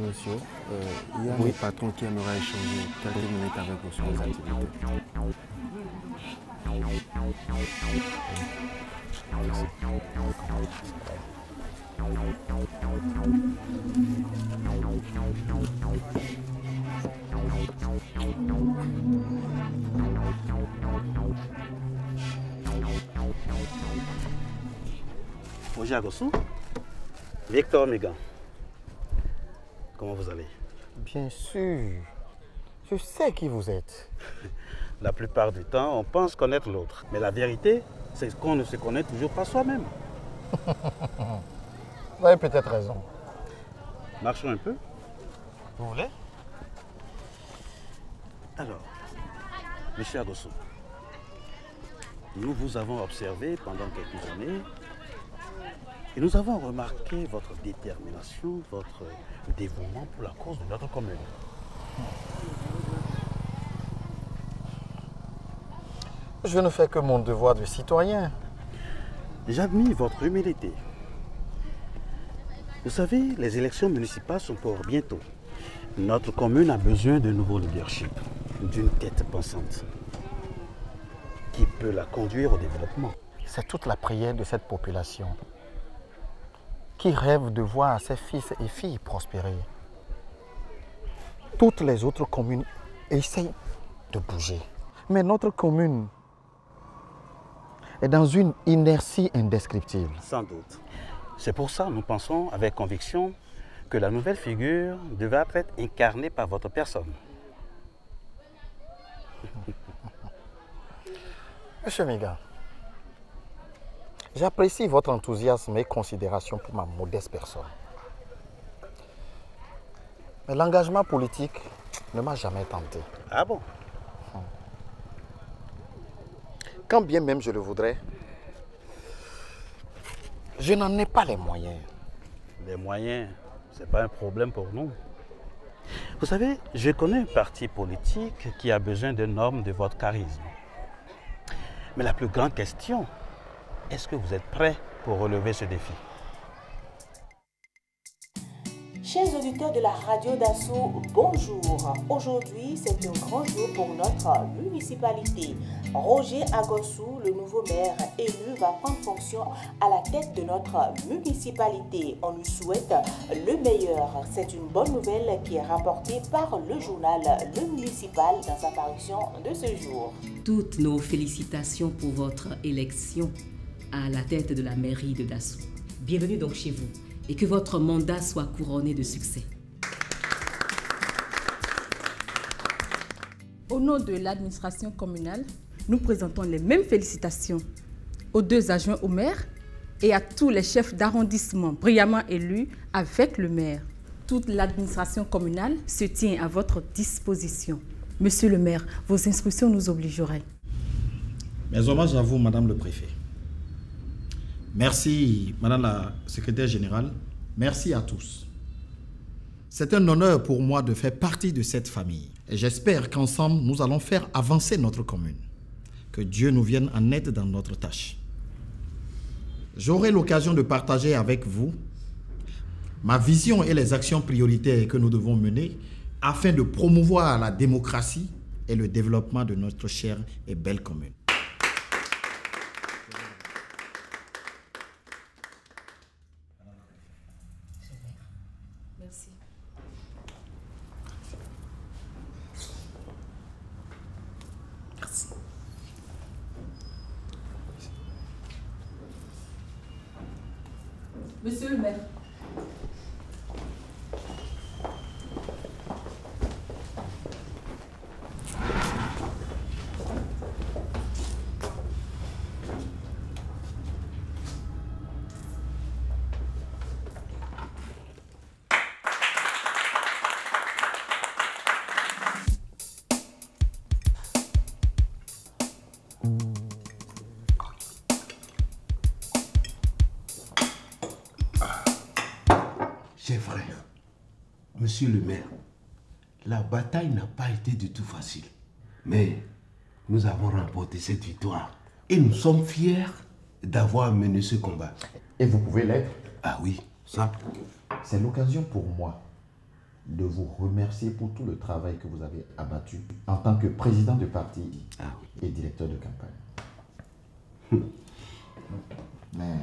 Bonjour monsieur. Il y a un patron qui aimerait échanger quelques minutes avec vous sur les activités. Bonjour Agossou. Victor Megan. Comment vous allez? Bien sûr. Je sais qui vous êtes. La plupart du temps, on pense connaître l'autre. Mais la vérité, c'est qu'on ne se connaît toujours pas soi-même. Vous avez peut-être raison. Marchons un peu. Vous voulez? Alors, monsieur Agossou, nous vous avons observé pendant quelques années et nous avons remarqué votre détermination, votre dévouement pour la cause de notre commune. Je ne fais que mon devoir de citoyen. J'admire votre humilité. Vous savez, les élections municipales sont pour bientôt. Notre commune a besoin de nouveau leadership, d'une tête pensante qui peut la conduire au développement. C'est toute la prière de cette population qui rêve de voir ses fils et filles prospérer. Toutes les autres communes essayent de bouger. Mais notre commune est dans une inertie indescriptible. Sans doute. C'est pour ça que nous pensons avec conviction que la nouvelle figure devra être incarnée par votre personne. Monsieur Miga, j'apprécie votre enthousiasme et considération pour ma modeste personne. Mais l'engagement politique ne m'a jamais tenté. Ah bon? Quand bien même je le voudrais, je n'en ai pas les moyens. Les moyens, ce n'est pas un problème pour nous. Vous savez, je connais un parti politique qui a besoin d'un homme de votre charisme. Mais la plus grande question, est-ce que vous êtes prêt pour relever ce défi? Chers auditeurs de la radio d'Asso, bonjour. Aujourd'hui, c'est un grand jour pour notre municipalité. Roger Agossou, le nouveau maire élu, va prendre fonction à la tête de notre municipalité. On lui souhaite le meilleur. C'est une bonne nouvelle qui est rapportée par le journal Le Municipal dans sa parution de ce jour. Toutes nos félicitations pour votre élection à la tête de la mairie de Dassou. Bienvenue donc chez vous. Et que votre mandat soit couronné de succès. Au nom de l'administration communale, nous présentons les mêmes félicitations aux deux adjoints au maire et à tous les chefs d'arrondissement brillamment élus avec le maire. Toute l'administration communale se tient à votre disposition. Monsieur le maire, vos instructions nous obligeraient. Mes hommages à vous, Madame le Préfet. Merci, Madame la Secrétaire Générale. Merci à tous. C'est un honneur pour moi de faire partie de cette famille. Et j'espère qu'ensemble, nous allons faire avancer notre commune. Que Dieu nous vienne en aide dans notre tâche. J'aurai l'occasion de partager avec vous ma vision et les actions prioritaires que nous devons mener afin de promouvoir la démocratie et le développement de notre chère et belle commune. Merci. Merci. Monsieur le maire. Chers frères, monsieur le maire, la bataille n'a pas été du tout facile. Mais nous avons remporté cette victoire. Et nous sommes fiers d'avoir mené ce combat. Et vous pouvez l'être. Ah oui, ça. C'est l'occasion pour moi de vous remercier pour tout le travail que vous avez abattu en tant que président de parti et directeur de campagne. Mais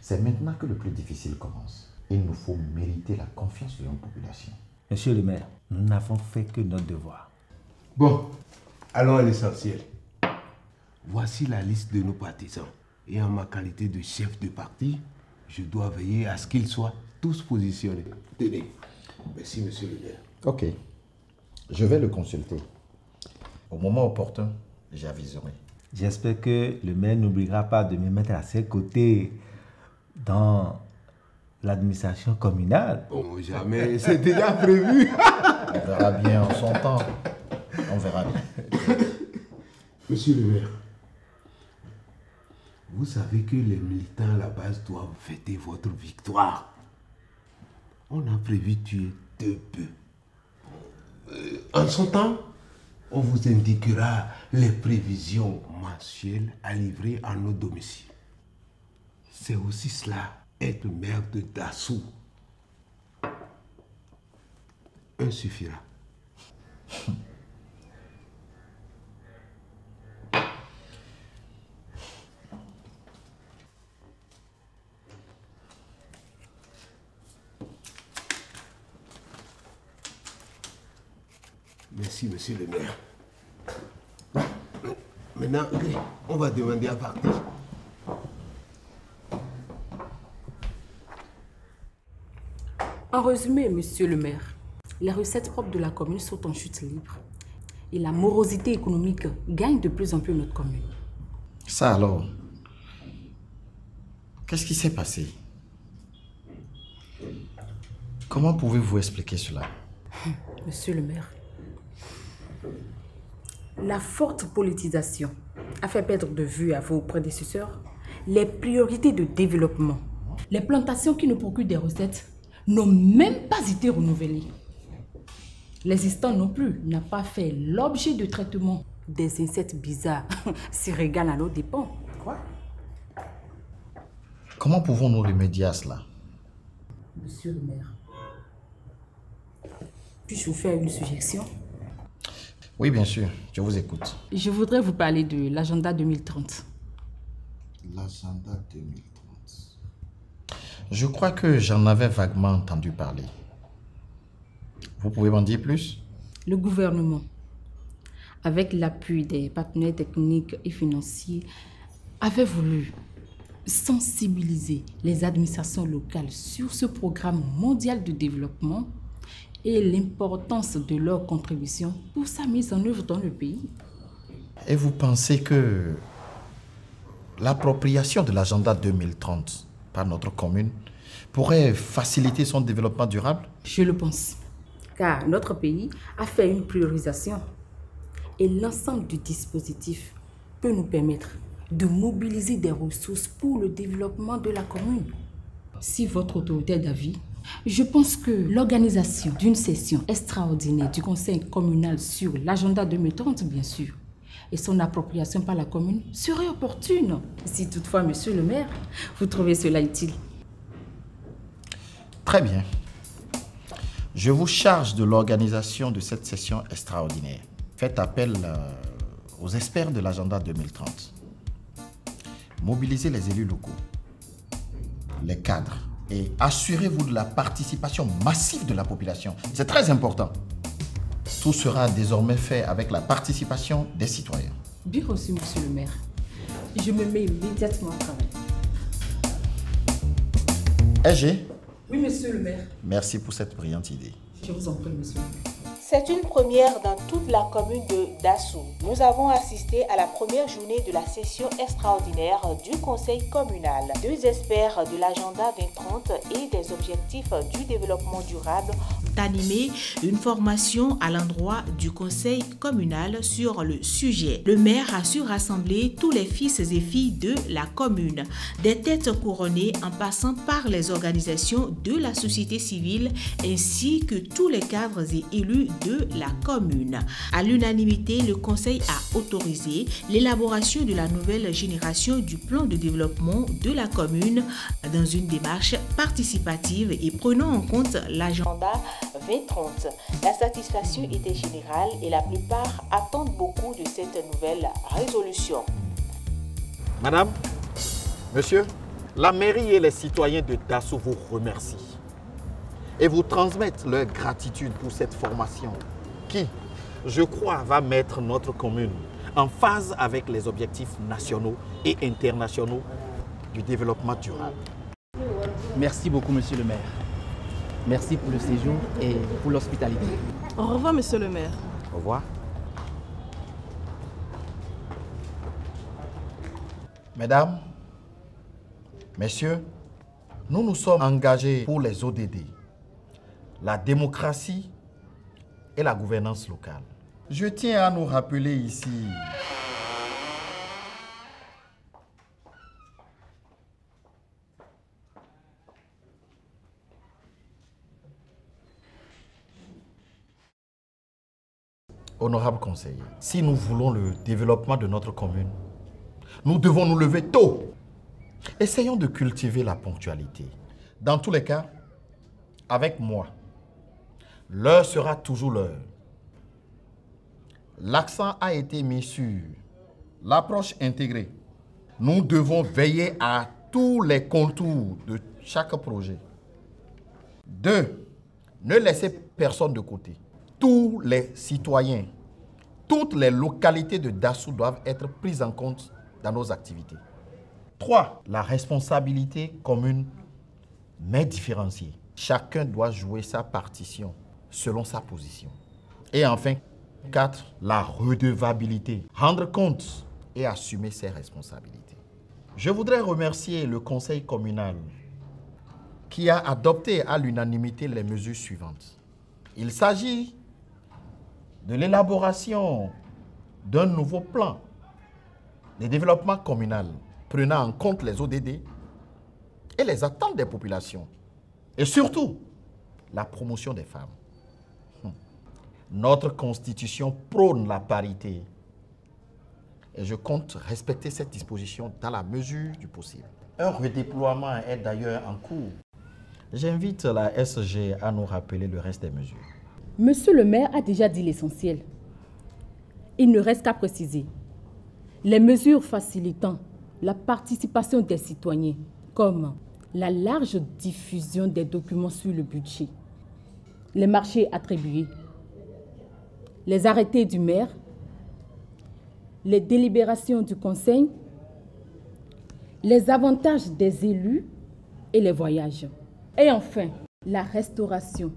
c'est maintenant que le plus difficile commence. Il nous faut mériter la confiance de notre population. Monsieur le maire, nous n'avons fait que notre devoir. Bon, allons à l'essentiel. Voici la liste de nos partisans. Et en ma qualité de chef de parti, je dois veiller à ce qu'ils soient tous positionnés. Tenez. Merci, monsieur le maire. Ok. Je vais le consulter. Au moment opportun, j'aviserai. J'espère que le maire n'oubliera pas de me mettre à ses côtés dans l'administration communale. Oh, jamais. C'est déjà prévu. On verra bien en son temps. On verra bien. Monsieur le maire, vous savez que les militants à la base doivent fêter votre victoire. On a prévu tuer 2 bœufs. En son temps, on vous indiquera les prévisions mensuelles à livrer à nos domiciles. C'est aussi cela, être maire de Dassou. Un suffira. Merci, monsieur le maire. Maintenant, on va demander à partir. En résumé, monsieur le maire, les recettes propres de la commune sont en chute libre. Et la morosité économique gagne de plus en plus notre commune. Ça alors, qu'est-ce qui s'est passé? Comment pouvez-vous expliquer cela? Monsieur le maire, la forte politisation a fait perdre de vue à vos prédécesseurs les priorités de développement. Les plantations qui nous procurent des recettes n'ont même pas été renouvelées. L'existant non plus n'a pas fait l'objet de traitement. Des insectes bizarres s'y régalent à nos dépens. Quoi? Comment pouvons-nous remédier à cela? Monsieur le maire, puis-je vous faire une suggestion? Oui, bien sûr, je vous écoute. Je voudrais vous parler de l'agenda 2030. L'agenda 2030. Je crois que j'en avais vaguement entendu parler. Vous pouvez m'en dire plus? Le gouvernement, avec l'appui des partenaires techniques et financiers, avait voulu sensibiliser les administrations locales sur ce programme mondial de développement et l'importance de leur contribution pour sa mise en œuvre dans le pays. Et vous pensez que l'appropriation de l'agenda 2030 par notre commune pourrait faciliter son développement durable? Je le pense, car notre pays a fait une priorisation et l'ensemble du dispositif peut nous permettre de mobiliser des ressources pour le développement de la commune. Si votre autorité est d'avis, je pense que l'organisation d'une session extraordinaire du conseil communal sur l'agenda 2030, bien sûr, et son appropriation par la commune serait opportune. Si toutefois, monsieur le maire, vous trouvez cela utile. Très bien. Je vous charge de l'organisation de cette session extraordinaire. Faites appel aux experts de l'agenda 2030. Mobilisez les élus locaux, les cadres, et assurez-vous de la participation massive de la population. C'est très important. Tout sera désormais fait avec la participation des citoyens. Bien reçu, monsieur le maire. Je me mets immédiatement au travail. EG? Oui, monsieur le maire. Merci pour cette brillante idée. Je vous en prie, monsieur le maire. C'est une première dans toute la commune de Dassou. Nous avons assisté à la première journée de la session extraordinaire du conseil communal. 2 experts de l'agenda 2030 et des objectifs du développement durable animé une formation à l'endroit du conseil communal sur le sujet. Le maire a su rassembler tous les fils et filles de la commune, des têtes couronnées en passant par les organisations de la société civile ainsi que tous les cadres et élus de la commune. À l'unanimité, le conseil a autorisé l'élaboration de la nouvelle génération du plan de développement de la commune dans une démarche participative et prenant en compte l'agenda 2030. La satisfaction était générale et la plupart attendent beaucoup de cette nouvelle résolution. Madame, monsieur, la mairie et les citoyens de Dasso vous remercient et vous transmettent leur gratitude pour cette formation qui, je crois, va mettre notre commune en phase avec les objectifs nationaux et internationaux du développement durable. Merci beaucoup, monsieur le maire. Merci pour le séjour et pour l'hospitalité. Au revoir, monsieur le maire. Au revoir. Mesdames, messieurs, nous nous sommes engagés pour les ODD, la démocratie et la gouvernance locale. Je tiens à nous rappeler ici honorable conseiller, si nous voulons le développement de notre commune, nous devons nous lever tôt. Essayons de cultiver la ponctualité. Dans tous les cas, avec moi, l'heure sera toujours l'heure. L'accent a été mis sur l'approche intégrée. Nous devons veiller à tous les contours de chaque projet. 2. Ne laissez personne de côté. Tous les citoyens, toutes les localités de Dasso doivent être prises en compte dans nos activités. 3. La responsabilité commune, mais différenciée. Chacun doit jouer sa partition selon sa position. Et enfin, 4. La redevabilité. Rendre compte et assumer ses responsabilités. Je voudrais remercier le conseil communal qui a adopté à l'unanimité les mesures suivantes. Il s'agit de l'élaboration d'un nouveau plan de développement communal prenant en compte les ODD et les attentes des populations. Et surtout, la promotion des femmes. Notre constitution prône la parité. Et je compte respecter cette disposition dans la mesure du possible. Un redéploiement est d'ailleurs en cours. J'invite la SG à nous rappeler le reste des mesures. Monsieur le maire a déjà dit l'essentiel. Il ne reste qu'à préciser. Les mesures facilitant la participation des citoyens, comme la large diffusion des documents sur le budget, les marchés attribués, les arrêtés du maire, les délibérations du conseil, les avantages des élus et les voyages. Et enfin, la restauration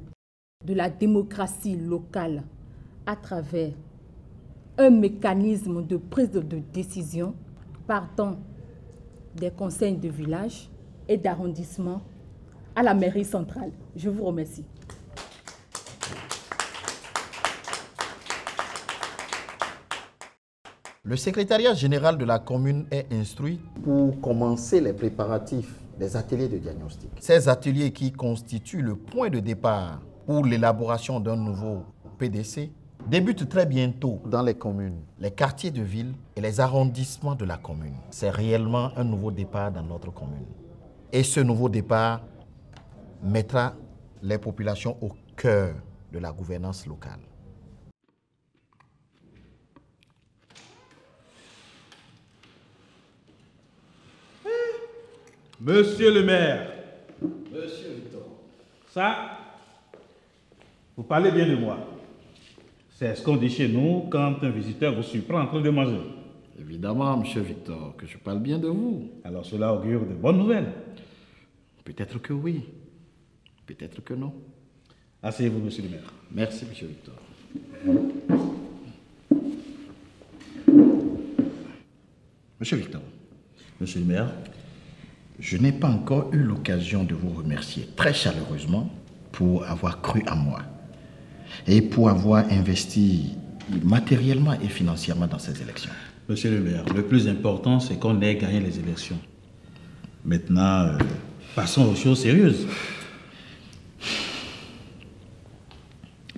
de la démocratie locale à travers un mécanisme de prise de décision partant des conseils de village et d'arrondissement à la mairie centrale. Je vous remercie. Le secrétariat général de la commune est instruit pour commencer les préparatifs des ateliers de diagnostic. Ces ateliers qui constituent le point de départ pour l'élaboration d'un nouveau PDC débutent très bientôt dans les communes, les quartiers de ville et les arrondissements de la commune. C'est réellement un nouveau départ dans notre commune. Et ce nouveau départ mettra les populations au cœur de la gouvernance locale. Monsieur le maire. Monsieur Victor. Ça, vous parlez bien de moi. C'est ce qu'on dit chez nous quand un visiteur vous surprend en train de manger. Évidemment, monsieur Victor, que je parle bien de vous. Alors cela augure de bonnes nouvelles. Peut-être que oui, peut-être que non. Asseyez-vous, monsieur le maire. Merci, monsieur Victor. Monsieur Victor. Monsieur le maire. Je n'ai pas encore eu l'occasion de vous remercier très chaleureusement pour avoir cru en moi et pour avoir investi matériellement et financièrement dans ces élections. Monsieur le maire, le plus important, c'est qu'on ait gagné les élections. Maintenant, passons aux choses sérieuses.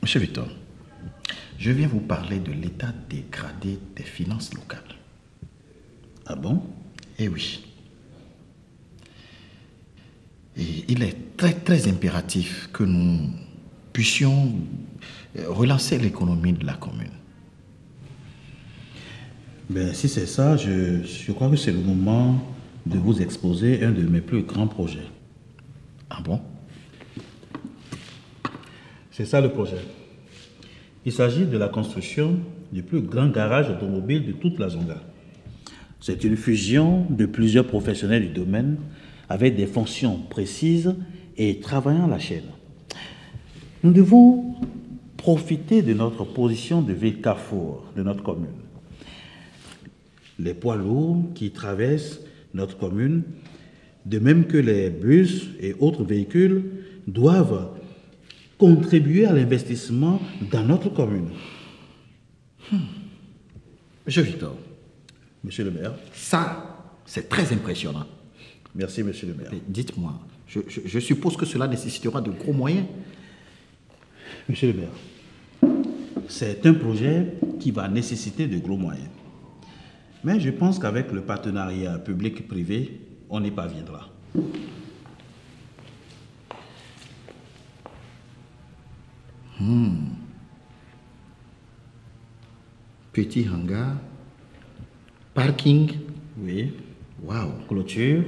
Monsieur Victor, je viens vous parler de l'état dégradé des finances locales. Ah bon? Eh oui. Et il est très impératif que nous puissions relancer l'économie de la commune. Ben, si c'est ça, je crois que c'est le moment de vous exposer un de mes plus grands projets. Ah bon? C'est ça le projet. Il s'agit de la construction du plus grand garage automobile de toute la Zonga. C'est une fusion de plusieurs professionnels du domaine avec des fonctions précises et travaillant la chaîne. Nous devons profiter de notre position de ville carrefour de notre commune. Les poids lourds qui traversent notre commune, de même que les bus et autres véhicules, doivent contribuer à l'investissement dans notre commune. Monsieur Victor. Monsieur le maire. Ça, c'est très impressionnant. Merci, monsieur le maire. Dites-moi, je suppose que cela nécessitera de gros moyens. Monsieur le maire, c'est un projet qui va nécessiter de gros moyens. Mais je pense qu'avec le partenariat public-privé, on y parviendra. Petit hangar, parking. Oui. Waouh. Clôture.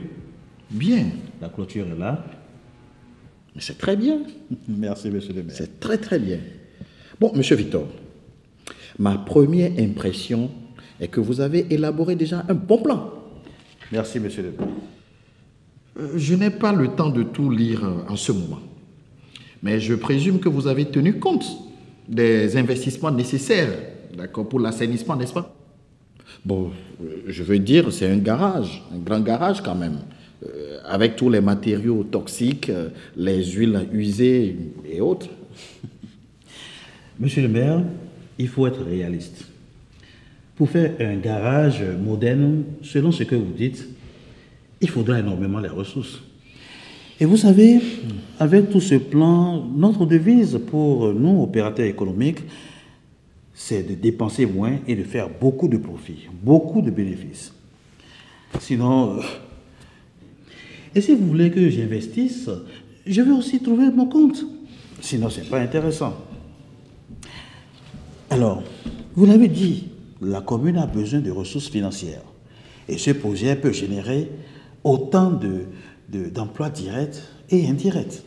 Bien. La clôture est là. Mais c'est très bien. Merci, monsieur le maire. C'est très, très bien. Bon, monsieur Victor, ma première impression est que vous avez élaboré déjà un bon plan. Merci, monsieur le maire. Je n'ai pas le temps de tout lire en ce moment. Mais je présume que vous avez tenu compte des investissements nécessaires, d'accord, pour l'assainissement, n'est-ce pas? Bon, je veux dire, c'est un garage, un grand garage quand même, avec tous les matériaux toxiques, les huiles usées et autres. Monsieur le maire, il faut être réaliste. Pour faire un garage moderne, selon ce que vous dites, il faudra énormément les ressources. Et vous savez, avec tout ce plan, notre devise pour nous, opérateurs économiques, c'est de dépenser moins et de faire beaucoup de profits, beaucoup de bénéfices. Sinon, et si vous voulez que j'investisse, je vais aussi trouver mon compte. Sinon, ce n'est pas intéressant. Alors, vous l'avez dit, la commune a besoin de ressources financières. Et ce projet peut générer autant d'emplois directs et indirects.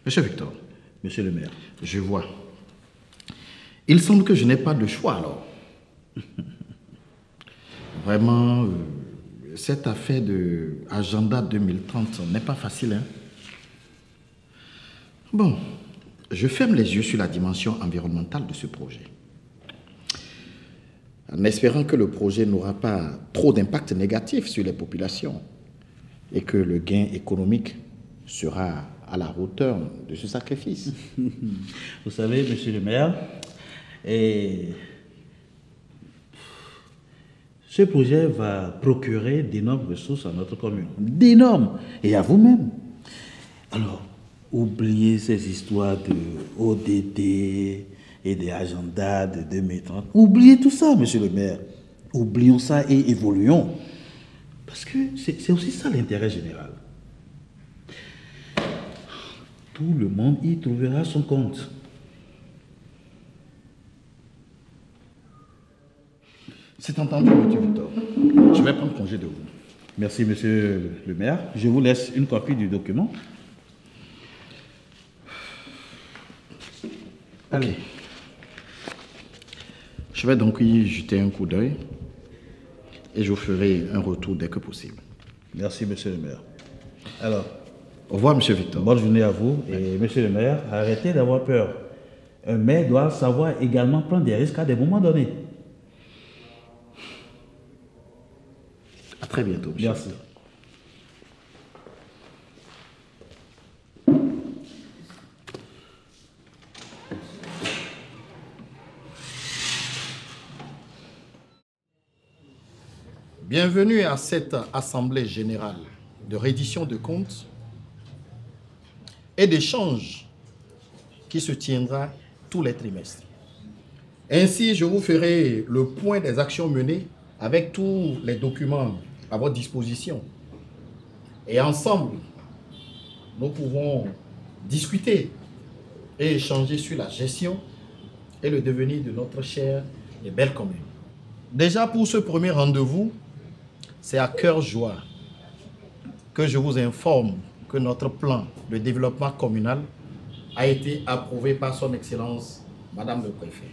Monsieur Victor. Monsieur le maire. Je vois. Il semble que je n'ai pas de choix alors. Vraiment, cette affaire de Agenda 2030 n'est pas facile, hein? Bon, je ferme les yeux sur la dimension environnementale de ce projet. En espérant que le projet n'aura pas trop d'impact négatif sur les populations et que le gain économique sera à la hauteur de ce sacrifice. Vous savez, monsieur le maire, ce projet va procurer d'énormes ressources à notre commune. D'énormes! Et à vous-même. Alors, oubliez ces histoires de ODD et des agendas de 2030. Oubliez tout ça, monsieur le maire. Oublions ça et évoluons. Parce que c'est aussi ça l'intérêt général. Tout le monde y trouvera son compte. C'est entendu, monsieur Victor. Je vais prendre congé de vous. Merci, monsieur le maire. Je vous laisse une copie du document. Allez. Je vais donc y jeter un coup d'œil et je vous ferai un retour dès que possible. Merci, monsieur le maire. Alors, au revoir, monsieur Victor. Bonne journée à vous. Et monsieur le maire, arrêtez d'avoir peur. Un maire doit savoir également prendre des risques à des moments donnés. À très bientôt, monsieur. Merci. Bienvenue à cette assemblée générale de reddition de comptes et d'échange qui se tiendra tous les trimestres. Ainsi, je vous ferai le point des actions menées avec tous les documents à votre disposition. Et ensemble, nous pouvons discuter et échanger sur la gestion et le devenir de notre chère et belle commune. Déjà pour ce premier rendez-vous, c'est à cœur joie que je vous informe que notre plan de développement communal a été approuvé par son Excellence, Madame le Préfet.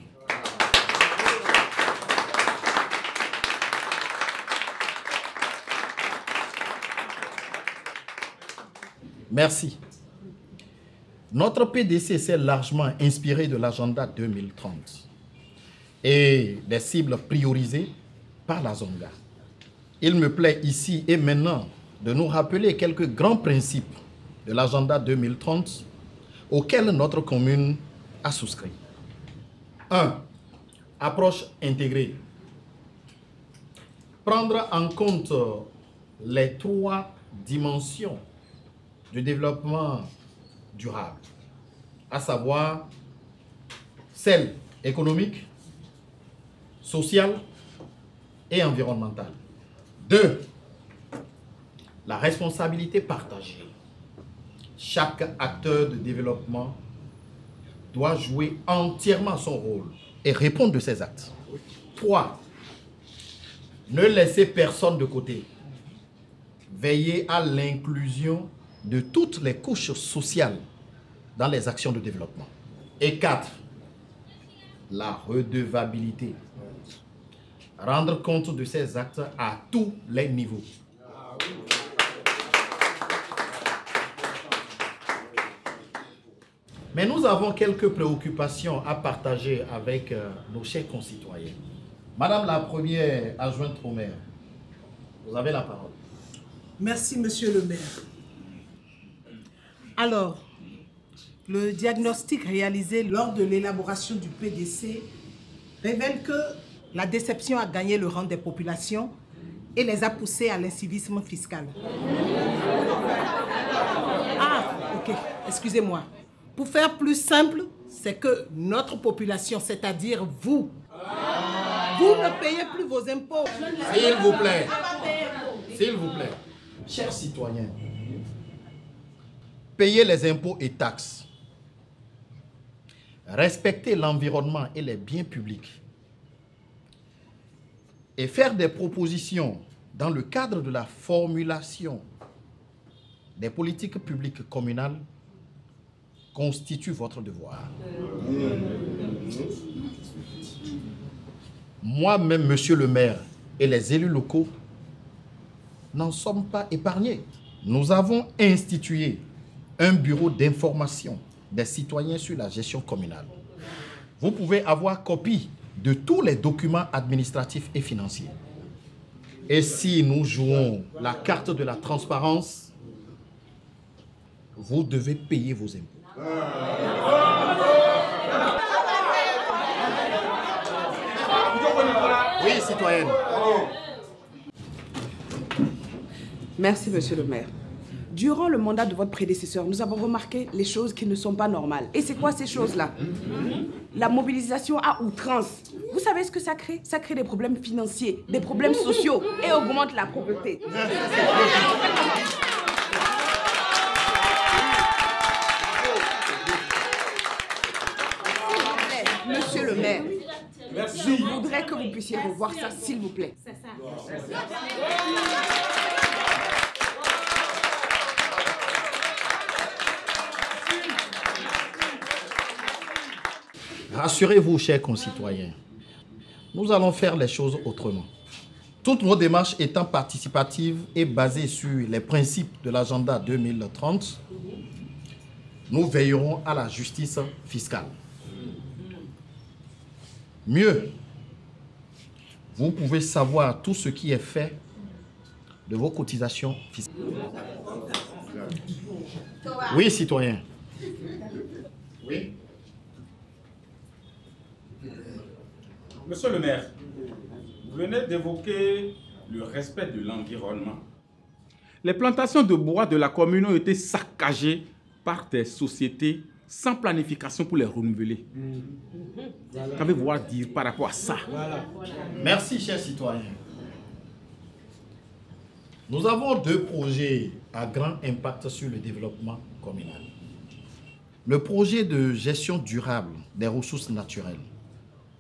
Merci. Notre PDC s'est largement inspiré de l'agenda 2030 et des cibles priorisées par la Zonga. Il me plaît ici et maintenant de nous rappeler quelques grands principes de l'agenda 2030 auxquels notre commune a souscrit. 1. Approche intégrée. Prendre en compte les 3 dimensions du développement durable, à savoir celle économique, sociale et environnementale. 2. La responsabilité partagée. Chaque acteur de développement doit jouer entièrement son rôle et répondre de ses actes. 3. Ne laissez personne de côté. Veillez à l'inclusion de toutes les couches sociales dans les actions de développement. Et 4. La redevabilité. Rendre compte de ces actes à tous les niveaux. Mais nous avons quelques préoccupations à partager avec nos chers concitoyens. Madame la première adjointe au maire, vous avez la parole. Merci, monsieur le maire. Alors, le diagnostic réalisé lors de l'élaboration du PDC révèle que la déception a gagné le rang des populations et les a poussés à l'incivisme fiscal. Ah, ok, excusez-moi. Pour faire plus simple, c'est que notre population, c'est-à-dire vous, vous ne payez plus vos impôts. S'il vous plaît, s'il vous plaît, chers citoyens, payez les impôts et taxes, respecter l'environnement et les biens publics et faire des propositions dans le cadre de la formulation des politiques publiques communales constitue votre devoir. Moi-même, monsieur le maire et les élus locaux n'en sommes pas épargnés. Nous avons institué un bureau d'information des citoyens sur la gestion communale. Vous pouvez avoir copie de tous les documents administratifs et financiers. Et si nous jouons la carte de la transparence, vous devez payer vos impôts. Oui, citoyenne. Merci, monsieur le maire. Durant le mandat de votre prédécesseur, nous avons remarqué les choses qui ne sont pas normales. Et c'est quoi ces choses-là? La mobilisation à outrance. Vous savez ce que ça crée? Ça crée des problèmes financiers, des problèmes sociaux et augmente la pauvreté. Monsieur le maire, je voudrais que vous puissiez revoir ça, s'il vous plaît. Rassurez-vous, chers concitoyens, nous allons faire les choses autrement. Toutes nos démarches étant participatives et basées sur les principes de l'agenda 2030, nous veillerons à la justice fiscale. Mieux, vous pouvez savoir tout ce qui est fait de vos cotisations fiscales. Oui, citoyen. Oui. Monsieur le maire, vous venez d'évoquer le respect de l'environnement. Les plantations de bois de la commune ont été saccagées par des sociétés sans planification pour les renouveler. Qu'avez-vous à dire par rapport à ça? Merci, chers citoyens. Nous avons 2 projets à grand impact sur le développement communal. le projet de gestion durable des ressources naturelles,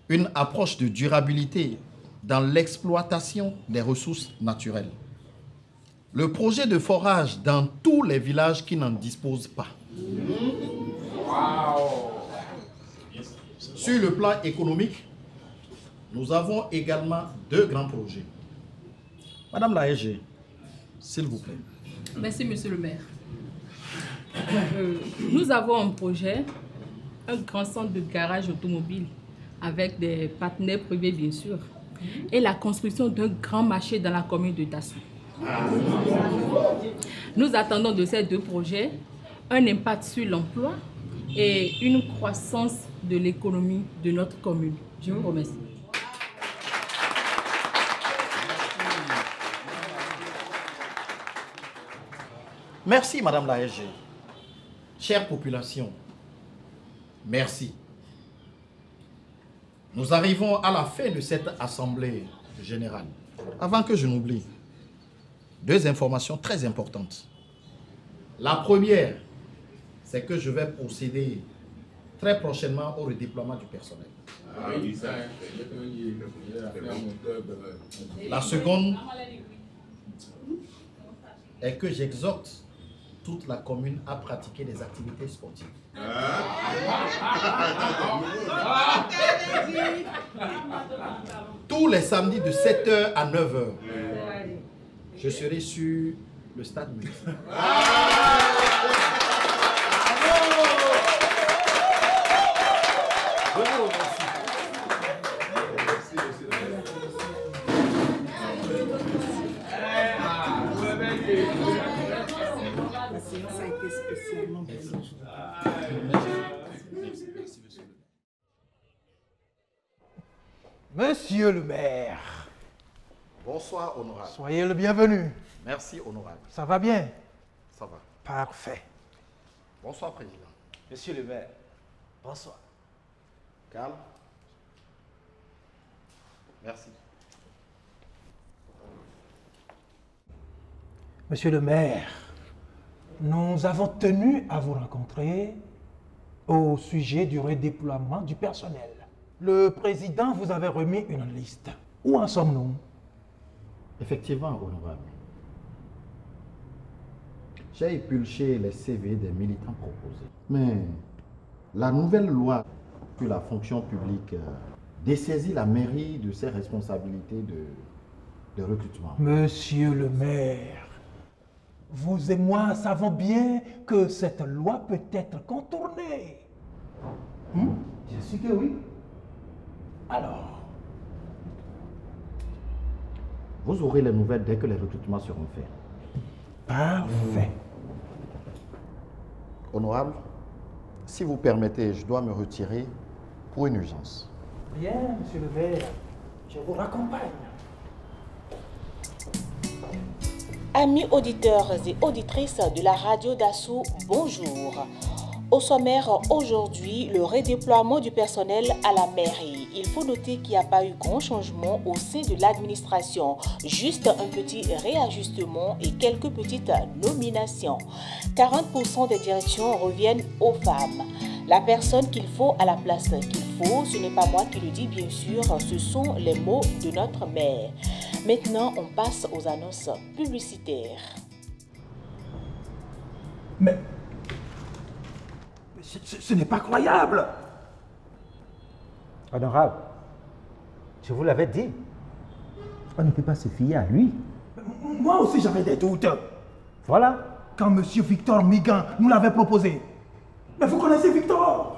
une approche de durabilité dans l'exploitation des ressources naturelles, le projet de forage dans tous les villages qui n'en disposent pas. Sur le plan économique, nous avons également 2 grands projets. Madame la SG, s'il vous plaît. Merci, monsieur le maire. Nous avons un projet, un grand centre de garage automobile avec des partenaires privés, bien sûr, et la construction d'un grand marché dans la commune de Dassou. Nous attendons de ces 2 projets un impact sur l'emploi et une croissance de l'économie de notre commune. Je vous remercie. Merci, Madame la SG. Chère population, merci. Nous arrivons à la fin de cette assemblée générale. Avant que je n'oublie, 2 informations très importantes. La première, c'est que je vais procéder très prochainement au redéploiement du personnel. La seconde est que j'exhorte toute la commune à pratiquer des activités sportives. Tous les samedis de 7h à 9h, je serai sur le stade municipal. Je vous remercie. La séance a été spécialement belle. Monsieur le maire. Bonsoir, honorable. Soyez le bienvenu. Merci, honorable. Ça va bien? Ça va. Parfait. Bonsoir, président. Monsieur le maire, bonsoir. Calme. Merci. Monsieur le maire, nous avons tenu à vous rencontrer au sujet du redéploiement du personnel. Le président vous avait remis une liste. Où en sommes-nous? Effectivement, honorable. J'ai épulché les CV des militants proposés. Mais la nouvelle loi sur la fonction publique dessaisit la mairie de ses responsabilités de recrutement. Monsieur le maire, vous et moi savons bien que cette loi peut être contournée. Je suis que oui. Alors, vous aurez les nouvelles dès que les recrutements seront faits. Parfait. Honorable, si vous permettez, je dois me retirer pour une urgence. Bien, monsieur le maire, je vous raccompagne. Amis auditeurs et auditrices de la radio Dassou, bonjour. Au sommaire aujourd'hui, le redéploiement du personnel à la mairie. Il faut noter qu'il n'y a pas eu grand changement au sein de l'administration, juste un petit réajustement et quelques petites nominations. 40% des directions reviennent aux femmes. La personne qu'il faut à la place qu'il faut, ce n'est pas moi qui le dis bien sûr, ce sont les mots de notre maire. Maintenant, on passe aux annonces publicitaires. Mais ce n'est pas croyable. Honorable, je vous l'avais dit. On ne peut pas se fier à lui. Moi aussi j'avais des doutes. Voilà. Quand M. Victor Migan nous l'avait proposé. Mais vous connaissez Victor?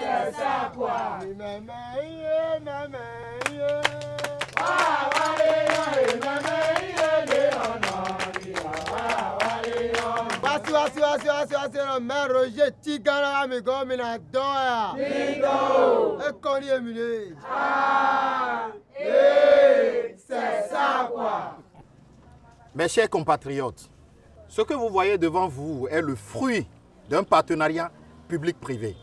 C'est ça quoi. C'est ça quoi. Mes chers compatriotes, ce que vous voyez devant vous est le fruit d'un partenariat public-privé.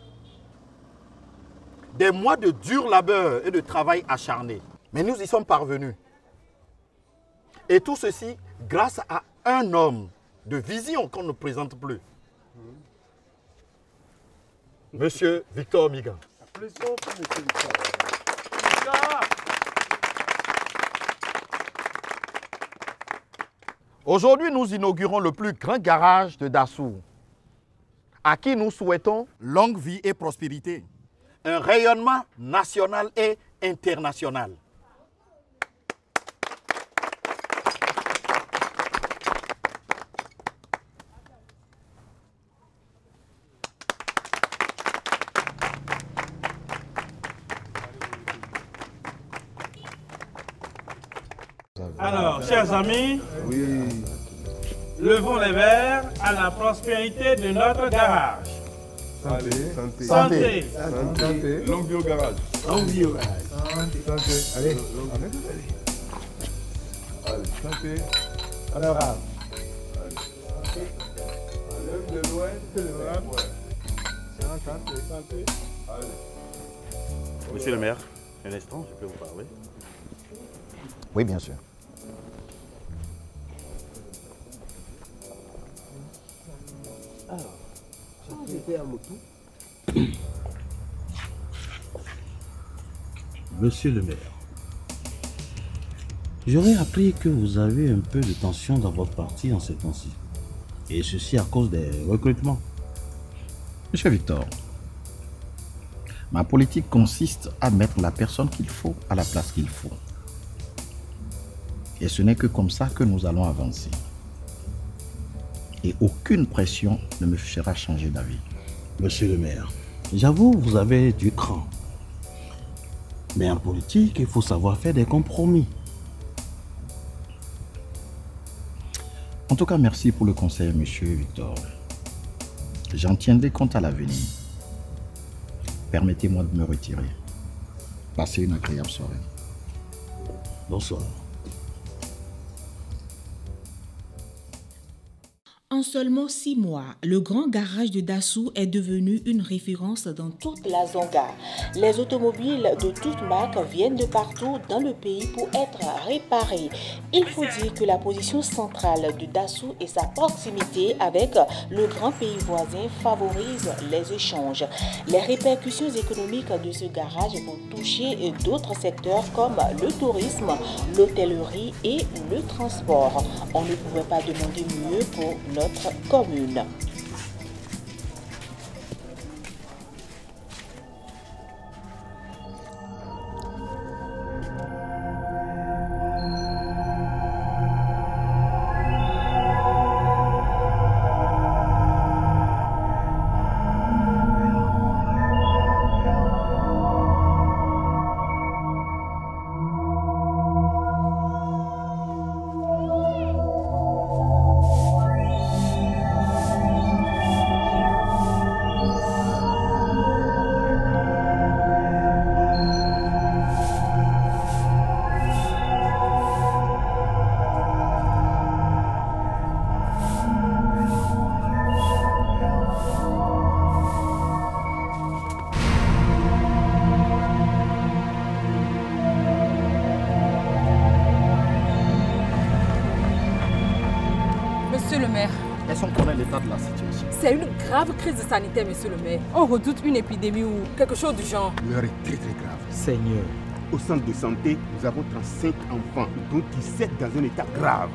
Des mois de dur labeur et de travail acharné. Mais nous y sommes parvenus. Et tout ceci grâce à un homme de vision qu'on ne présente plus. Monsieur Victor Migan. Applaudissements pour Monsieur Victor. Aujourd'hui, nous inaugurons le plus grand garage de Dassou, à qui nous souhaitons longue vie et prospérité, un rayonnement national et international. Alors, chers amis, levons les verres à la prospérité de notre garage. Santé. Santé. Santé. Santé. Longue vie au garage. Longue vie au garage. Santé. Allez. Allez. Santé. Honorable. Lève de loin. Santé. Santé. Monsieur le maire, un instant, je peux vous parler. Oui, bien sûr. Alors, j'ai fait un motu. Monsieur le maire, j'aurais appris que vous avez un peu de tension dans votre parti en ces temps-ci. Et ceci à cause des recrutements. Monsieur Victor, ma politique consiste à mettre la personne qu'il faut à la place qu'il faut. Et ce n'est que comme ça que nous allons avancer. Et aucune pression ne me fera changer d'avis. Monsieur le maire, j'avoue, vous avez du cran. Mais en politique, il faut savoir faire des compromis. En tout cas, merci pour le conseil, monsieur Victor. J'en tiendrai compte à l'avenir. Permettez-moi de me retirer. Passez une agréable soirée. Bonsoir. En seulement 6 mois, le grand garage de Dassou est devenu une référence dans toute la Zonga. Les automobiles de toutes marques viennent de partout dans le pays pour être réparées. Il faut dire que la position centrale de Dassou et sa proximité avec le grand pays voisin favorisent les échanges. Les répercussions économiques de ce garage vont toucher d'autres secteurs comme le tourisme, l'hôtellerie et le transport. On ne pouvait pas demander mieux pour notre commune. Monsieur le maire. Est-ce qu'on connaît l'état de la situation? C'est une grave crise sanitaire, monsieur le maire. On redoute une épidémie ou quelque chose du genre. L'heure est très grave. Seigneur. Au centre de santé, nous avons 35 enfants, dont 17 dans un état grave.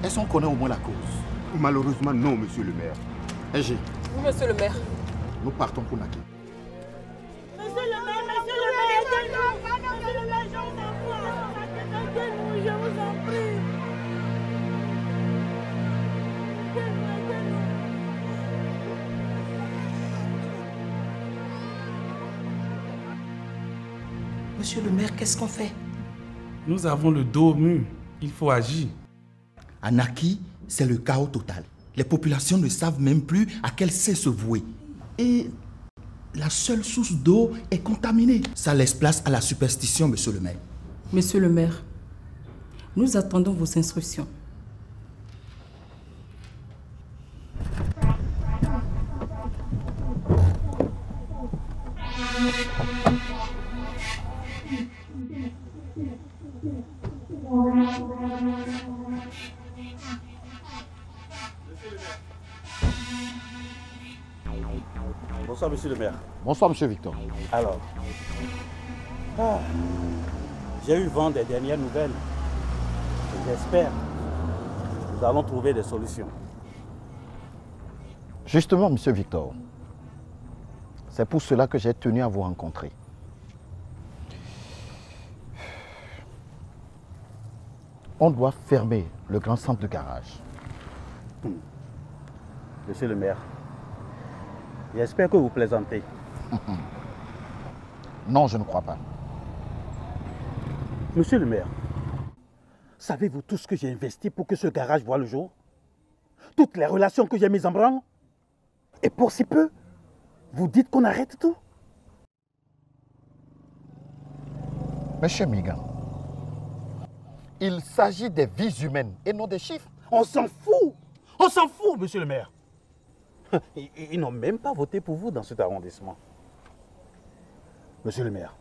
Est-ce qu'on connaît au moins la cause? Malheureusement, non, monsieur le maire. EG. Oui, monsieur le maire. Nous partons pour Naki. Monsieur le maire, aidez-nous. Monsieur le maire, je vous en prie. Aidez-nous, je vous en prie. Monsieur le maire, qu'est-ce qu'on fait? Nous avons le dos au mur. Il faut agir. À Naki, c'est le chaos total. Les populations ne savent même plus à quel sait se vouer. Et la seule source d'eau est contaminée. Ça laisse place à la superstition, monsieur le maire. Monsieur le maire, nous attendons vos instructions. Bonsoir, monsieur le maire. Bonsoir, monsieur Victor. Alors, j'ai eu vent des dernières nouvelles. J'espère que nous allons trouver des solutions. Justement, monsieur Victor, c'est pour cela que j'ai tenu à vous rencontrer. On doit fermer le grand centre de garage. Monsieur le maire, j'espère que vous plaisantez. Non, je ne crois pas. Monsieur le maire, savez-vous tout ce que j'ai investi pour que ce garage voie le jour? Toutes les relations que j'ai mises en branle? Et pour si peu, vous dites qu'on arrête tout? Monsieur Migan, il s'agit des vies humaines et non des chiffres. On s'en fout! On s'en fout, monsieur le maire! Ils n'ont même pas voté pour vous dans cet arrondissement. Monsieur le maire,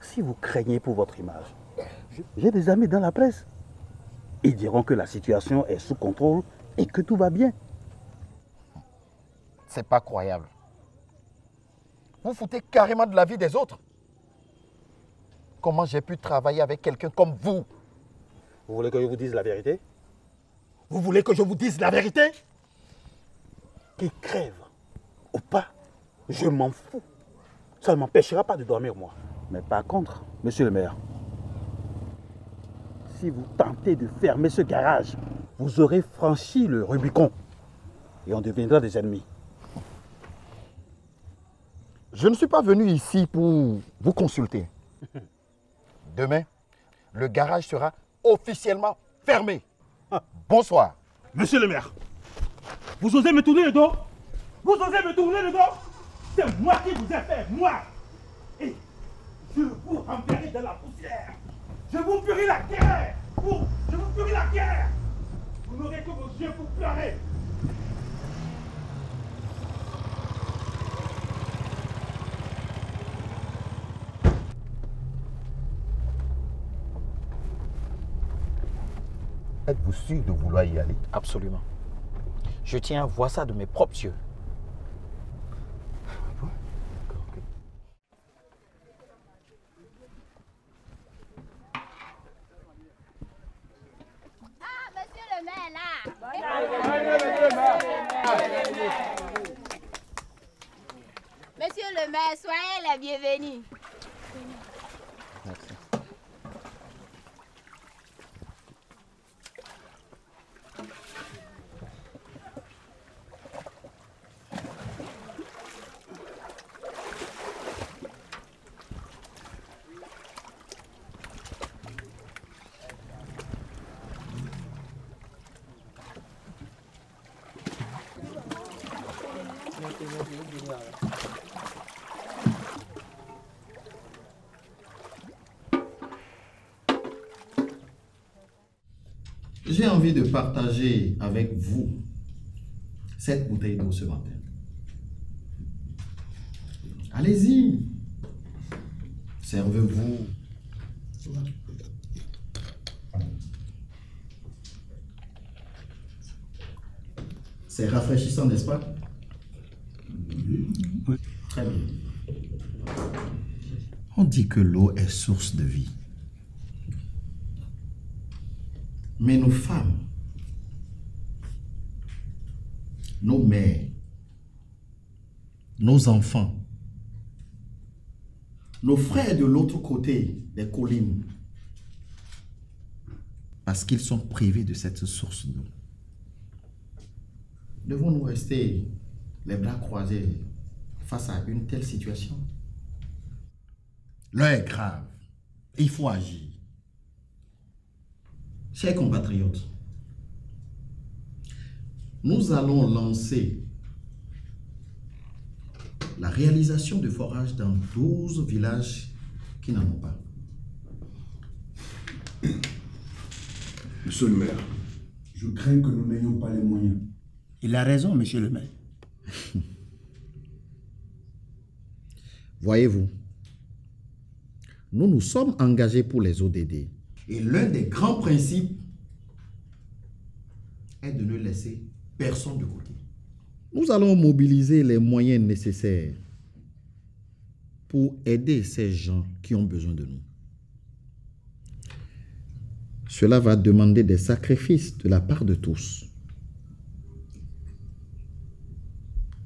si vous craignez pour votre image, j'ai des amis dans la presse. Ils diront que la situation est sous contrôle et que tout va bien. C'est pas croyable. Vous foutez carrément de la vie des autres. Comment j'ai pu travailler avec quelqu'un comme vous? Vous voulez que je vous dise la vérité? Vous voulez que je vous dise la vérité? Qu'il crève ou pas, je m'en fous. Ça ne m'empêchera pas de dormir, moi. Mais par contre, monsieur le maire, si vous tentez de fermer ce garage, vous aurez franchi le Rubicon et on deviendra des ennemis. Je ne suis pas venu ici pour vous consulter. Demain, le garage sera officiellement fermé. Bonsoir. Monsieur le maire, vous osez me tourner le dos? Vous osez me tourner le dos? C'est moi qui vous ai fait, moi! Et je vous renverrai dans la poussière. Je vous ferai la guerre. Je vous ferai la guerre. Vous n'aurez que vos yeux pour pleurer. Êtes-vous sûr de vouloir y aller? Absolument. Je tiens à voir ça de mes propres yeux. Monsieur le maire, soyez les bienvenus. Merci. J'ai envie de partager avec vous cette bouteille d'eau ce matin. Allez-y, servez-vous. C'est rafraîchissant, n'est-ce pas? Oui. Très bien. On dit que l'eau est source de vie. Mais nos femmes, nos mères, nos enfants, nos frères de l'autre côté des collines, parce qu'ils sont privés de cette source d'eau, devons-nous rester les bras croisés face à une telle situation? L'heure est grave. Il faut agir. Chers compatriotes, nous allons lancer la réalisation de forages dans 12 villages qui n'en ont pas. Monsieur le maire, je crains que nous n'ayons pas les moyens. Il a raison, monsieur le maire. Voyez-vous, nous nous sommes engagés pour les ODD. Et l'un des grands principes est de ne laisser personne de côté. Nous allons mobiliser les moyens nécessaires pour aider ces gens qui ont besoin de nous. Cela va demander des sacrifices de la part de tous.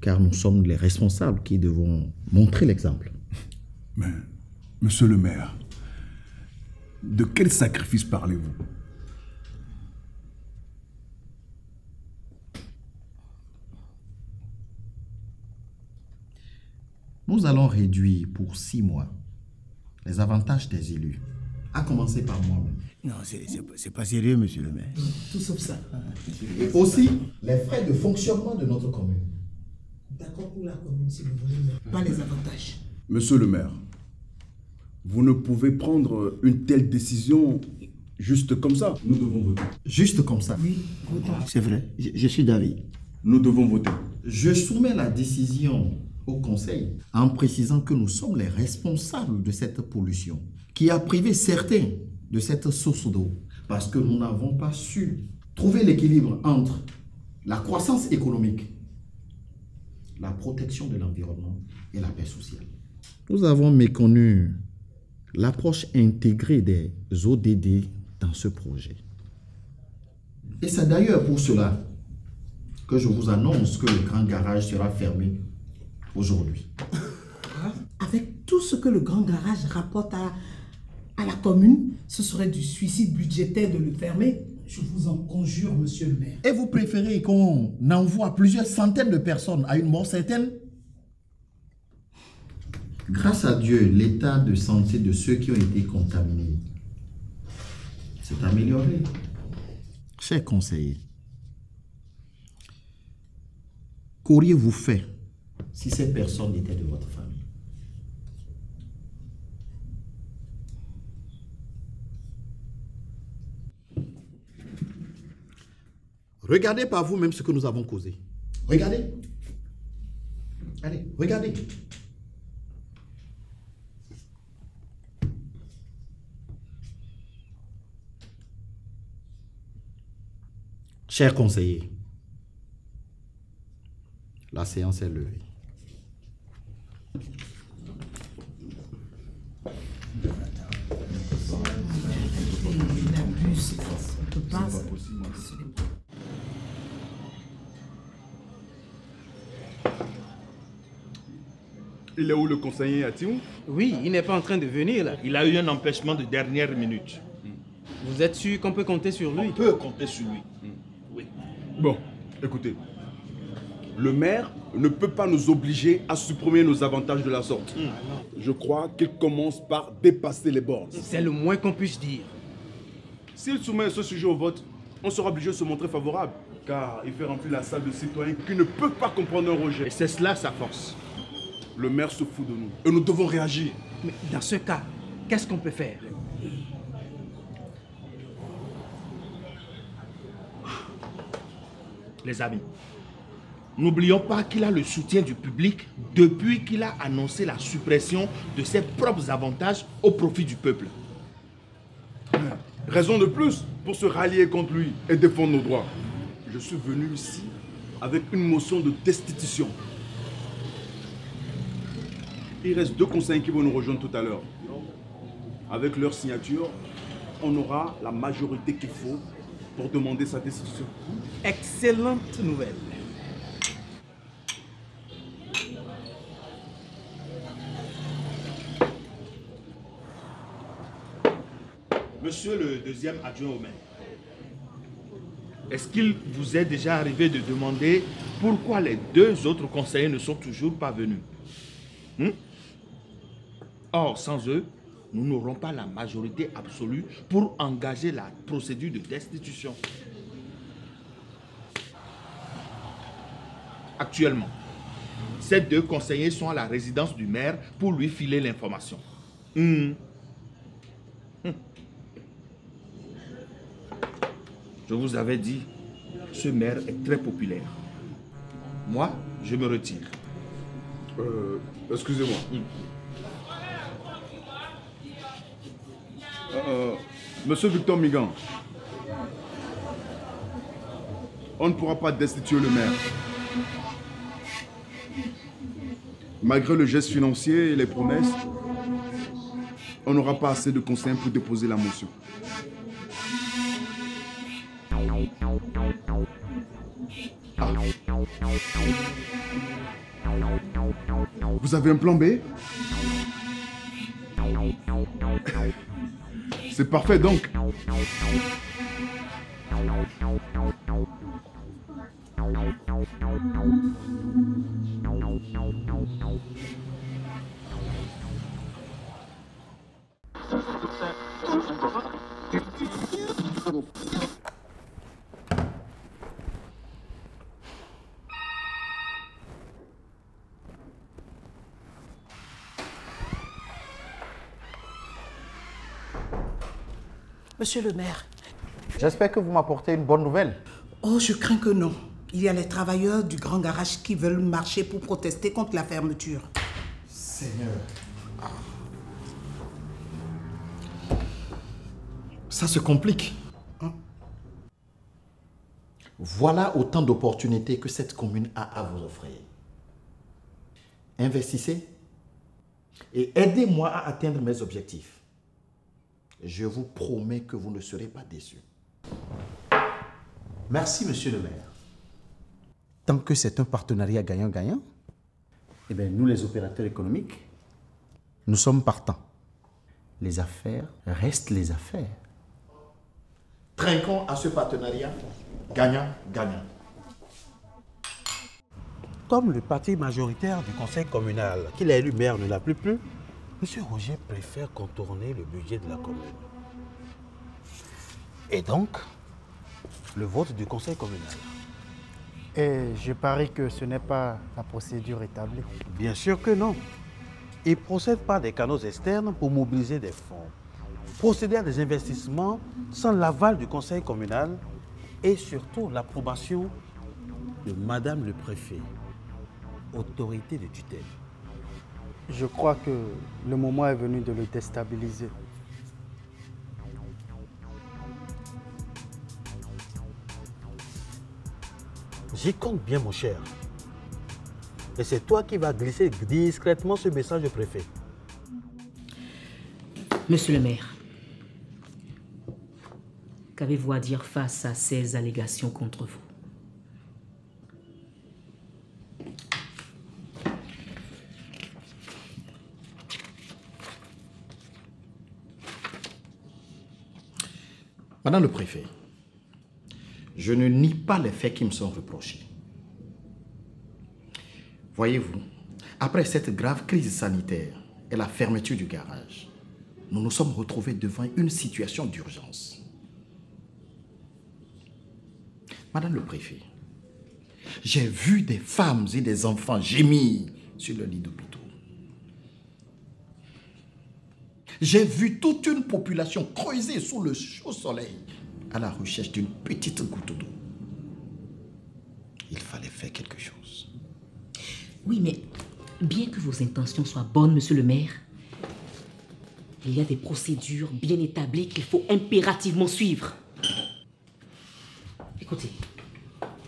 Car nous sommes les responsables qui devons montrer l'exemple. Mais, monsieur le maire, de quel sacrifice parlez-vous? Nous allons réduire pour 6 mois les avantages des élus, à commencer par moi-même. Non, c'est pas sérieux, monsieur le maire. Tout sauf ça. Et aussi les frais de fonctionnement de notre commune. D'accord pour la commune, si vous voulez, mais pas les avantages. Monsieur le maire, vous ne pouvez prendre une telle décision juste comme ça. Nous devons voter. Juste comme ça? Oui, votons. C'est vrai, je suis d'avis. Nous devons voter. Je soumets la décision au Conseil en précisant que nous sommes les responsables de cette pollution qui a privé certains de cette source d'eau parce que nous n'avons pas su trouver l'équilibre entre la croissance économique, la protection de l'environnement et la paix sociale. Nous avons méconnu l'approche intégrée des ODD dans ce projet. Et c'est d'ailleurs pour cela que je vous annonce que le grand garage sera fermé aujourd'hui. Avec tout ce que le grand garage rapporte à la commune, ce serait du suicide budgétaire de le fermer. Je vous en conjure, monsieur le maire. Et vous préférez qu'on envoie plusieurs centaines de personnes à une mort certaine? Grâce à Dieu, l'état de santé de ceux qui ont été contaminés s'est amélioré. Chers conseillers, qu'auriez-vous fait si ces personnes étaient de votre famille? Regardez par vous-même ce que nous avons causé. Regardez. Allez, regardez. Chers conseillers, la séance est levée. Il est où le conseiller Atiou? Oui, il n'est pas en train de venir là. Il a eu un empêchement de dernière minute. Vous êtes sûr qu'on peut compter sur lui? On peut compter sur lui. Oui. Bon, écoutez. Le maire ne peut pas nous obliger à supprimer nos avantages de la sorte. Je crois qu'il commence par dépasser les bornes. C'est le moins qu'on puisse dire. S'il soumet ce sujet au vote, on sera obligé de se montrer favorable. Car il fait remplir la salle de citoyens qui ne peuvent pas comprendre un rejet. Et c'est cela sa force. Le maire se fout de nous. Et nous devons réagir. Mais dans ce cas, qu'est-ce qu'on peut faire? Les amis, n'oublions pas qu'il a le soutien du public depuis qu'il a annoncé la suppression de ses propres avantages au profit du peuple. Raison de plus pour se rallier contre lui et défendre nos droits. Je suis venu ici avec une motion de destitution. Il reste 2 conseillers qui vont nous rejoindre tout à l'heure. Avec leur signature, on aura la majorité qu'il faut pour demander sa destitution. Excellente nouvelle. Monsieur le deuxième adjoint au maire, est-ce qu'il vous est déjà arrivé de demander pourquoi les 2 autres conseillers ne sont toujours pas venus? Or, sans eux, nous n'aurons pas la majorité absolue pour engager la procédure de destitution. Actuellement, ces 2 conseillers sont à la résidence du maire pour lui filer l'information. Je vous avais dit, ce maire est très populaire. Moi, je me retire. Excusez-moi. Monsieur Victor Migan, on ne pourra pas destituer le maire. Malgré le geste financier et les promesses, on n'aura pas assez de conseillers pour déposer la motion. Ah. Vous avez un plan B? C'est parfait donc. Monsieur le maire. J'espère que vous m'apportez une bonne nouvelle. Oh, je crains que non. Il y a les travailleurs du grand garage qui veulent marcher pour protester contre la fermeture. Seigneur. Ça se complique. Voilà autant d'opportunités que cette commune a à vous offrir. Investissez et aidez-moi à atteindre mes objectifs. Je vous promets que vous ne serez pas déçus. Merci, monsieur le maire. Tant que c'est un partenariat gagnant-gagnant, eh bien, nous, les opérateurs économiques, nous sommes partants. Les affaires restent les affaires. Trinquons à ce partenariat gagnant-gagnant. Comme le parti majoritaire du conseil communal qu'il a élu maire ne l'a plus plu, M. Roger préfère contourner le budget de la commune. Et donc, le vote du conseil communal. Et je parie que ce n'est pas la procédure établie. Bien sûr que non. Il procède par des canaux externes pour mobiliser des fonds, procéder à des investissements sans l'aval du conseil communal et surtout l'approbation de Madame le préfet, autorité de tutelle. Je crois que le moment est venu de le déstabiliser. J'y compte bien, mon cher. Et c'est toi qui vas glisser discrètement ce message au préfet. Monsieur le maire, qu'avez-vous à dire face à ces allégations contre vous? Madame le préfet, je ne nie pas les faits qui me sont reprochés. Voyez-vous, après cette grave crise sanitaire et la fermeture du garage, nous nous sommes retrouvés devant une situation d'urgence. Madame le préfet, j'ai vu des femmes et des enfants gémir sur le lit d'hôpital. J'ai vu toute une population creuser sous le chaud soleil à la recherche d'une petite goutte d'eau. Il fallait faire quelque chose. Oui, mais bien que vos intentions soient bonnes, monsieur le maire, il y a des procédures bien établies qu'il faut impérativement suivre. Écoutez,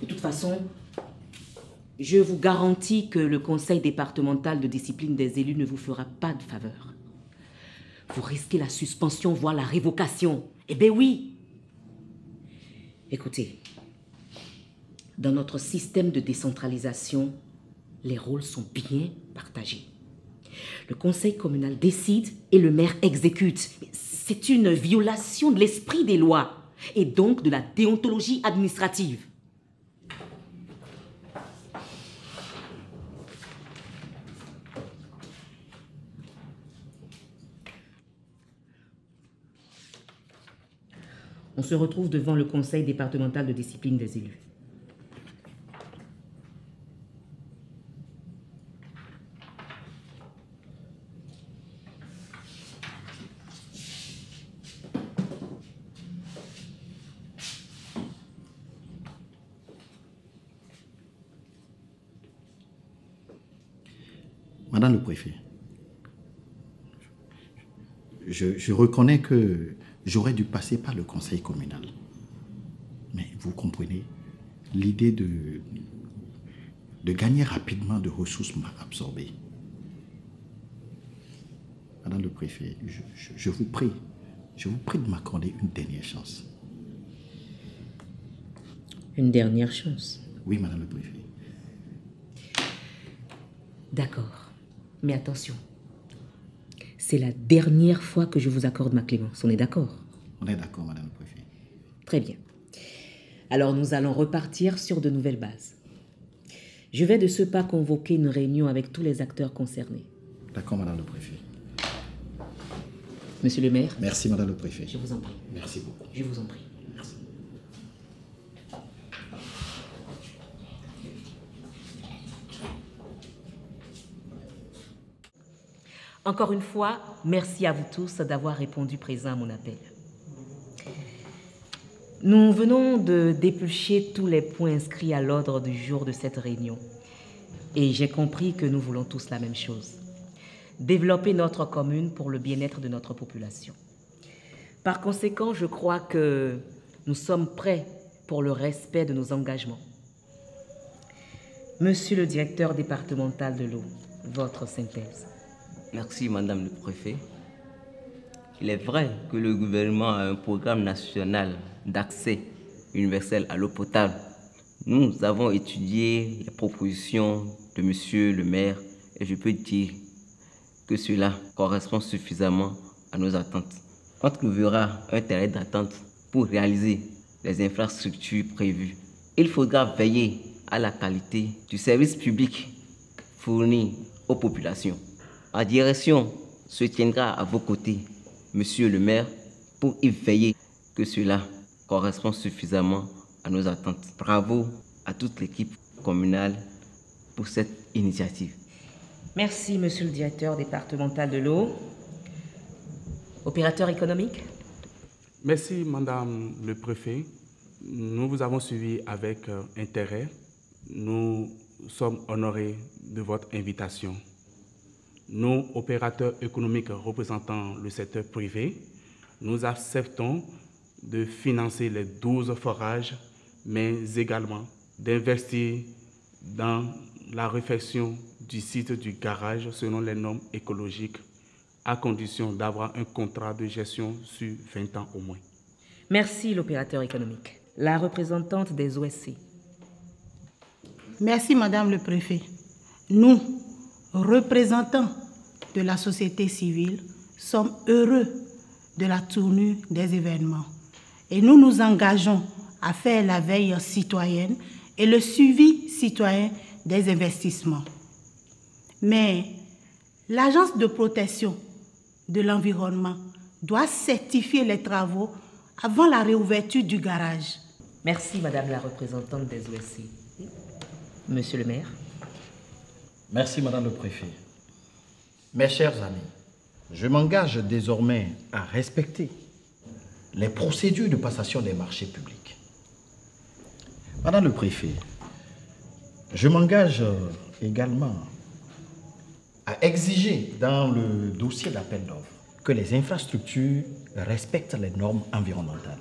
de toute façon, je vous garantis que le conseil départemental de discipline des élus ne vous fera pas de faveur. Vous risquez la suspension, voire la révocation. Eh bien oui. Écoutez, dans notre système de décentralisation, les rôles sont bien partagés. Le conseil communal décide et le maire exécute. C'est une violation de l'esprit des lois et donc de la déontologie administrative. On se retrouve devant le conseil départemental de discipline des élus. Madame le préfet, je reconnais que j'aurais dû passer par le conseil communal. Mais vous comprenez, l'idée de gagner rapidement de ressources m'a absorbé. Madame le préfet, je vous prie de m'accorder une dernière chance. Une dernière chance? Oui, Madame le préfet. D'accord. Mais attention. C'est la dernière fois que je vous accorde ma clémence. On est d'accord? On est d'accord, Madame le préfet. Très bien. Alors nous allons repartir sur de nouvelles bases. Je vais de ce pas convoquer une réunion avec tous les acteurs concernés. D'accord, Madame le préfet. Monsieur le maire. Merci, Madame le préfet. Je vous en prie. Merci beaucoup. Je vous en prie. Merci. Encore une fois, merci à vous tous d'avoir répondu présent à mon appel. Nous venons de déplucher tous les points inscrits à l'ordre du jour de cette réunion. Et j'ai compris que nous voulons tous la même chose. Développer notre commune pour le bien-être de notre population. Par conséquent, je crois que nous sommes prêts pour le respect de nos engagements. Monsieur le directeur départemental de l'eau, votre synthèse. Merci, Madame le préfet. Il est vrai que le gouvernement a un programme national d'accès universel à l'eau potable. Nous avons étudié les propositions de Monsieur le maire et je peux dire que cela correspond suffisamment à nos attentes. On trouvera un terrain d'attente pour réaliser les infrastructures prévues. Il faudra veiller à la qualité du service public fourni aux populations. La direction se tiendra à vos côtés, Monsieur le maire, pour y veiller que cela correspond suffisamment à nos attentes. Bravo à toute l'équipe communale pour cette initiative. Merci, Monsieur le directeur départemental de l'eau. Opérateur économique. Merci, Madame le préfet. Nous vous avons suivi avec intérêt. Nous sommes honorés de votre invitation. Nous, opérateurs économiques représentant le secteur privé, nous acceptons de financer les 12 forages, mais également d'investir dans la réfection du site du garage selon les normes écologiques, à condition d'avoir un contrat de gestion sur 20 ans au moins. Merci, l'opérateur économique. La représentante des OSC. Merci, Madame le préfet. Nous, représentants de la société civile, sommes heureux de la tournure des événements et nous nous engageons à faire la veille citoyenne et le suivi citoyen des investissements. Mais l'Agence de protection de l'environnement doit certifier les travaux avant la réouverture du garage. Merci, Madame la représentante des OSC. Monsieur le maire. Merci, Madame le préfet. Mes chers amis, je m'engage désormais à respecter les procédures de passation des marchés publics. Madame le préfet, je m'engage également à exiger dans le dossier d'appel d'offres que les infrastructures respectent les normes environnementales.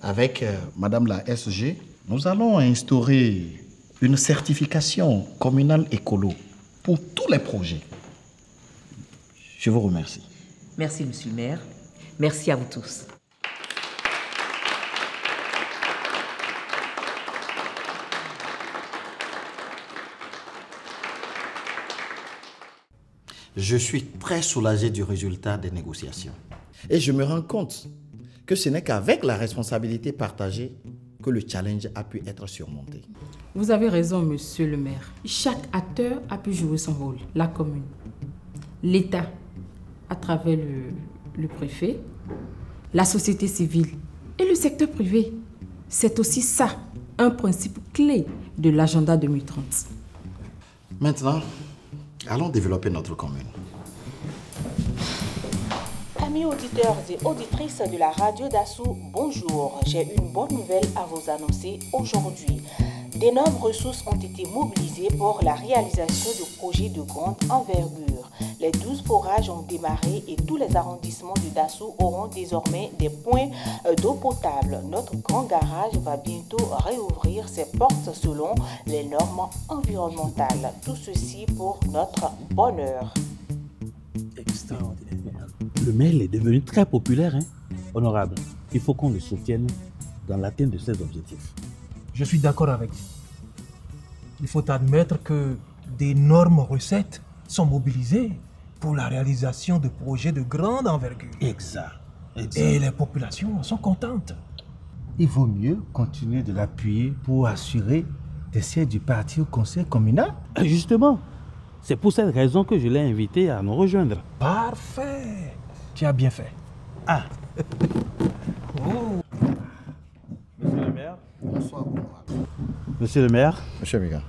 Avec Madame la SG, nous allons instaurer une certification communale écolo pour tous les projets. Je vous remercie. Merci, Monsieur le maire. Merci à vous tous. Je suis très soulagé du résultat des négociations. Et je me rends compte que ce n'est qu'avec la responsabilité partagée que le challenge a pu être surmonté. Vous avez raison, Monsieur le maire. Chaque acteur a pu jouer son rôle. La commune, l'État, à travers le préfet, la société civile et le secteur privé. C'est aussi ça, un principe clé de l'agenda 2030. Maintenant, allons développer notre commune. Amis auditeurs et auditrices de la radio Dassou, bonjour. J'ai une bonne nouvelle à vous annoncer aujourd'hui. D'énormes ressources ont été mobilisées pour la réalisation de projets de grande envergure. Les 12 forages ont démarré et tous les arrondissements de Dassou auront désormais des points d'eau potable. Notre grand garage va bientôt réouvrir ses portes selon les normes environnementales. Tout ceci pour notre bonheur. extraordinaire. Le maire est devenu très populaire, hein. Honorable, il faut qu'on le soutienne dans l'atteinte de ses objectifs. Je suis d'accord avec vous. Il faut admettre que d'énormes recettes sont mobilisées pour la réalisation de projets de grande envergure. Exact. Et les populations sont contentes. Il vaut mieux continuer de l'appuyer pour assurer des sièges du parti au conseil communal. Justement, c'est pour cette raison que je l'ai invité à nous rejoindre. Parfait. Tu as bien fait. Ah. Oh. Monsieur le maire. Bonsoir. Monsieur le maire. Monsieur Miga.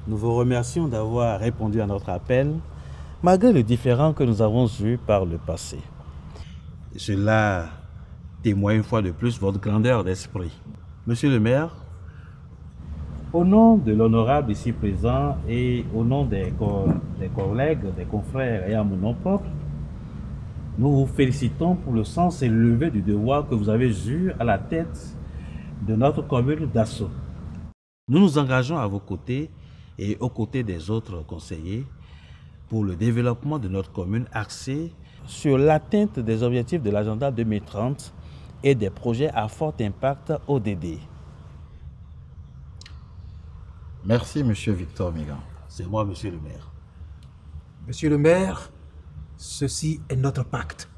Nous vous remercions d'avoir répondu à notre appel, malgré les différends que nous avons eus par le passé. Cela témoigne une fois de plus votre grandeur d'esprit. Monsieur le maire, au nom de l'honorable ici présent et au nom des collègues, des confrères et à mon nom propre, nous vous félicitons pour le sens élevé du devoir que vous avez eu à la tête de notre commune d'Asso. Nous nous engageons à vos côtés et aux côtés des autres conseillers pour le développement de notre commune axé sur l'atteinte des objectifs de l'agenda 2030 et des projets à fort impact ODD. Merci, monsieur Victor Migan. C'est moi, monsieur le maire. Monsieur le maire, ceci est notre pacte.